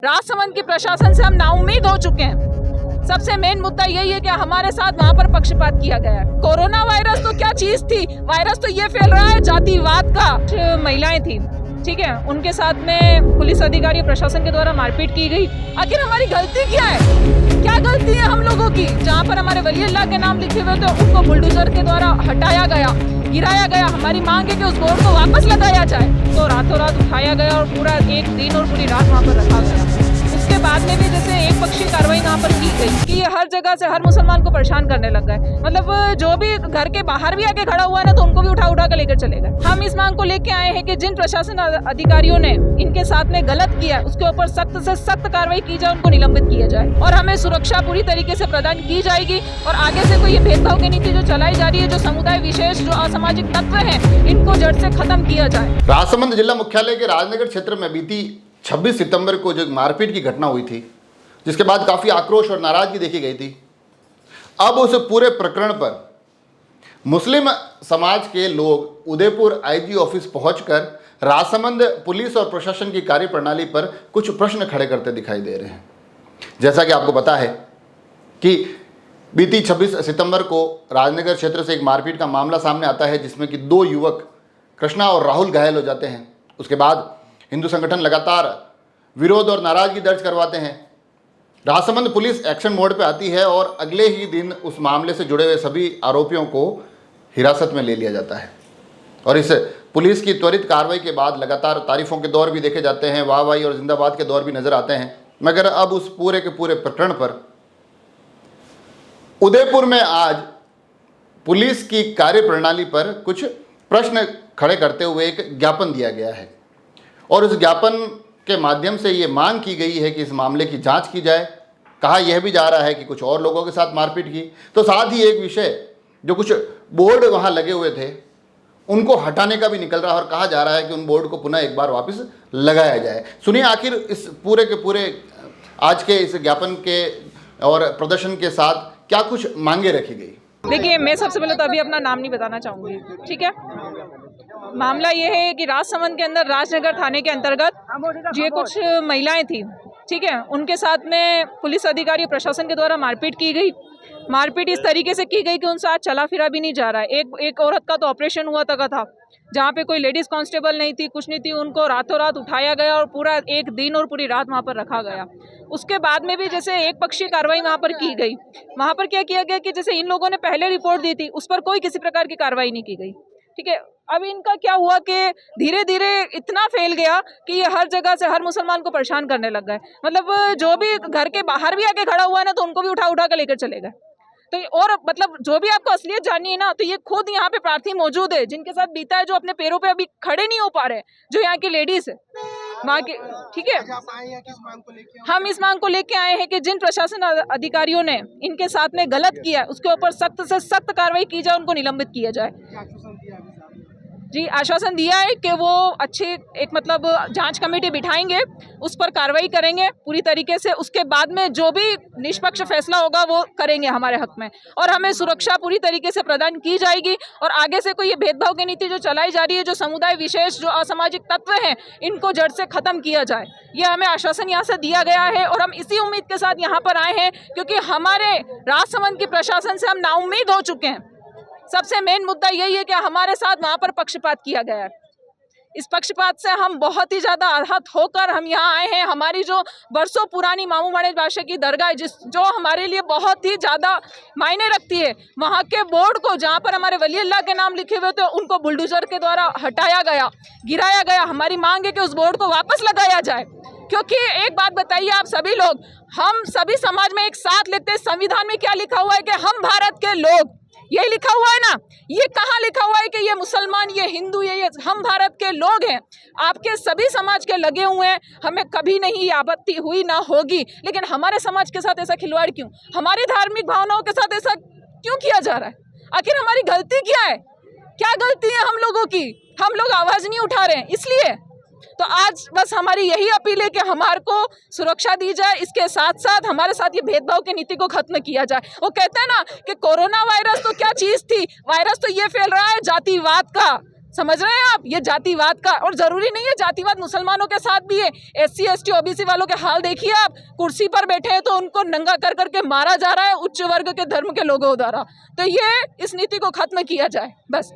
राजसमंद की प्रशासन से हम नाउम्मीद हो चुके हैं। सबसे मेन मुद्दा यही है कि हमारे साथ वहाँ पर पक्षपात किया गया है। कोरोना वायरस तो क्या चीज थी, वायरस तो ये फैल रहा है जातिवाद का। महिलाएं थी, ठीक है, उनके साथ में पुलिस अधिकारी प्रशासन के द्वारा मारपीट की गई। आखिर हमारी गलती क्या है? क्या गलती है हम लोगों की? जहाँ पर हमारे वली अल्लाह के नाम लिखे हुए थे उनको बुलडोजर के द्वारा हटाया गया, गिराया गया। हमारी मांग है कि उस बोर्ड को वापस लगाया जाए, तो रातों रात उठाया गया और पूरा एक दिन और पूरी रात वहाँ पर रखा गया। उसके बाद में भी जैसे एक पक्षी कार्रवाई वहाँ पर की गई कि ये हर जगह से हर मुसलमान को परेशान करने लग गए। मतलब जो भी घर के बाहर भी आके खड़ा हुआ है ना, तो उनको भी उठा उठा कर लेकर चले गए। हम इस मांग को लेके आए हैं कि जिन प्रशासन अधिकारियों ने इनके साथ में गलत किया, उसके ऊपर सख्त से सख्त कार्रवाई की जाए, उनको निलंबित किया जाए और हमें सुरक्षा पूरी तरीके से प्रदान की जाएगी। और आगे से कोई ये भेदभाव की नीति जो चलाई जा रही है, जो समुदाय विशेष जो असामाजिक तत्व हैं, इनको जड़ से खत्म किया जाए। राजसमंद जिला मुख्यालय के राजनगर क्षेत्र में बीती 26 सितंबर को जो मारपीट की घटना हुई थी, जिसके बाद काफी आक्रोश और नाराजगी देखी गई थी, अब उस पूरे प्रकरण पर मुस्लिम समाज के लोग उदयपुर आईजी ऑफिस पहुंचकर राजसमंद पुलिस और प्रशासन की कार्यप्रणाली पर कुछ प्रश्न खड़े करते दिखाई दे रहे हैं। जैसा कि आपको पता है कि बीती 26 सितंबर को राजनगर क्षेत्र से एक मारपीट का मामला सामने आता है, जिसमें कि 2 युवक कृष्णा और राहुल घायल हो जाते हैं। उसके बाद हिंदू संगठन लगातार विरोध और नाराजगी दर्ज करवाते हैं। राजसमंद पुलिस एक्शन मोड पर आती है और अगले ही दिन उस मामले से जुड़े हुए सभी आरोपियों को हिरासत में ले लिया जाता है। और इस पुलिस की त्वरित कार्रवाई के बाद लगातार तारीफों के दौर भी देखे जाते हैं, वाहवाही और जिंदाबाद के दौर भी नजर आते हैं। मगर अब उस पूरे के पूरे प्रकरण पर उदयपुर में आज पुलिस की कार्यप्रणाली पर कुछ प्रश्न खड़े करते हुए एक ज्ञापन दिया गया है और उस ज्ञापन के माध्यम से ये मांग की गई है कि इस मामले की जांच की जाए। कहा यह भी जा रहा है कि कुछ और लोगों के साथ मारपीट की, तो साथ ही एक विषय जो कुछ बोर्ड वहां लगे हुए थे उनको हटाने का भी निकल रहा है और कहा जा रहा है कि उन बोर्ड को पुनः एक बार वापस लगाया जाए। सुनिए आखिर इस पूरे के पूरे आज के इस ज्ञापन के और प्रदर्शन के साथ क्या कुछ मांगे रखी गई। देखिए, मैं सबसे पहले तो अभी अपना नाम नहीं बताना चाहूंगी, ठीक है। मामला ये है कि राजसमंद के अंदर राजनगर थाने के अंतर्गत ये कुछ महिलाएं थी, ठीक है, उनके साथ में पुलिस अधिकारी प्रशासन के द्वारा मारपीट की गई। मारपीट इस तरीके से की गई कि उनसे आज चला फिरा भी नहीं जा रहा है। एक औरत का तो ऑपरेशन हुआ था, जहाँ पे कोई लेडीज कांस्टेबल नहीं थी, कुछ नहीं थी, उनको रातों रात उठाया गया और पूरा एक दिन और पूरी रात वहाँ पर रखा गया। उसके बाद में भी जैसे एक पक्षीय कार्रवाई वहाँ पर की गई। वहाँ पर क्या किया गया कि जैसे इन लोगों ने पहले रिपोर्ट दी थी, उस पर कोई किसी प्रकार की कार्रवाई नहीं की गई, ठीक है। अब इनका क्या हुआ कि धीरे धीरे इतना फैल गया कि ये हर जगह से हर मुसलमान को परेशान करने लग गए। मतलब जो भी घर के बाहर भी आके खड़ा हुआ है ना, तो उनको भी उठा उठा कर लेकर चले गए। तो और मतलब जो भी आपको असलियत जाननी है ना, तो ये खुद यहाँ पे प्रार्थी मौजूद है, जिनके साथ बीता है, जो अपने पैरों पे अभी खड़े नहीं हो पा रहे, जो यहाँ की लेडीज है वहाँ के, ठीक है। हम इस मांग को लेके आए हैं कि जिन प्रशासन अधिकारियों ने इनके साथ में गलत किया, उसके ऊपर सख्त से सख्त कार्रवाई की जाए, उनको निलंबित किया जाए। जी, आश्वासन दिया है कि वो अच्छे एक मतलब जांच कमेटी बिठाएंगे, उस पर कार्रवाई करेंगे पूरी तरीके से। उसके बाद में जो भी निष्पक्ष फैसला होगा वो करेंगे हमारे हक में, और हमें सुरक्षा पूरी तरीके से प्रदान की जाएगी। और आगे से कोई ये भेदभाव की नीति जो चलाई जा रही है, जो समुदाय विशेष जो असामाजिक तत्व हैं, इनको जड़ से खत्म किया जाए, ये हमें आश्वासन यहाँ से दिया गया है। और हम इसी उम्मीद के साथ यहाँ पर आए हैं, क्योंकि हमारे राजसमंद की प्रशासन से हम नाउम्मीद हो चुके हैं। सबसे मेन मुद्दा यही है कि हमारे साथ वहाँ पर पक्षपात किया गया है। इस पक्षपात से हम बहुत ही ज़्यादा आहत होकर हम यहाँ आए हैं। हमारी जो बरसों पुरानी मामू मणेश बादशाह की दरगाह जो हमारे लिए बहुत ही ज़्यादा मायने रखती है, वहाँ के बोर्ड को, जहाँ पर हमारे वली अल्लाह के नाम लिखे हुए थे, उनको बुलडोजर के द्वारा हटाया गया, गिराया गया। हमारी मांग है कि उस बोर्ड को वापस लगाया जाए। क्योंकि एक बात बताइए आप सभी लोग, हम सभी समाज में एक साथ लेते हैं। संविधान में क्या लिखा हुआ है कि हम भारत के लोग, ये लिखा हुआ है ना। ये कहाँ लिखा हुआ है कि ये मुसलमान, ये हिंदू, ये हम भारत के लोग हैं। आपके सभी समाज के लगे हुए हैं, हमें कभी नहीं आपत्ति हुई ना होगी। लेकिन हमारे समाज के साथ ऐसा खिलवाड़ क्यों? हमारी धार्मिक भावनाओं के साथ ऐसा क्यों किया जा रहा है? आखिर हमारी गलती क्या है? क्या गलती है हम लोगों की? हम लोग आवाज नहीं उठा रहे हैं इसलिए। तो आज बस हमारी यही अपील है कि हमारे को सुरक्षा दी जाए, इसके साथ साथ हमारे साथ ये भेदभाव की नीति को खत्म किया जाए। वो कहते हैं ना कि कोरोना वायरस तो क्या चीज थी, वायरस तो ये फैल रहा है जातिवाद का। समझ रहे हैं आप? ये जातिवाद का, और जरूरी नहीं है जातिवाद मुसलमानों के साथ भी है। SC ST OBC वालों के हाल देखिए आप, कुर्सी पर बैठे हैं तो उनको नंगा कर करके मारा जा रहा है उच्च वर्ग के धर्म के लोगों द्वारा। तो ये इस नीति को खत्म किया जाए बस।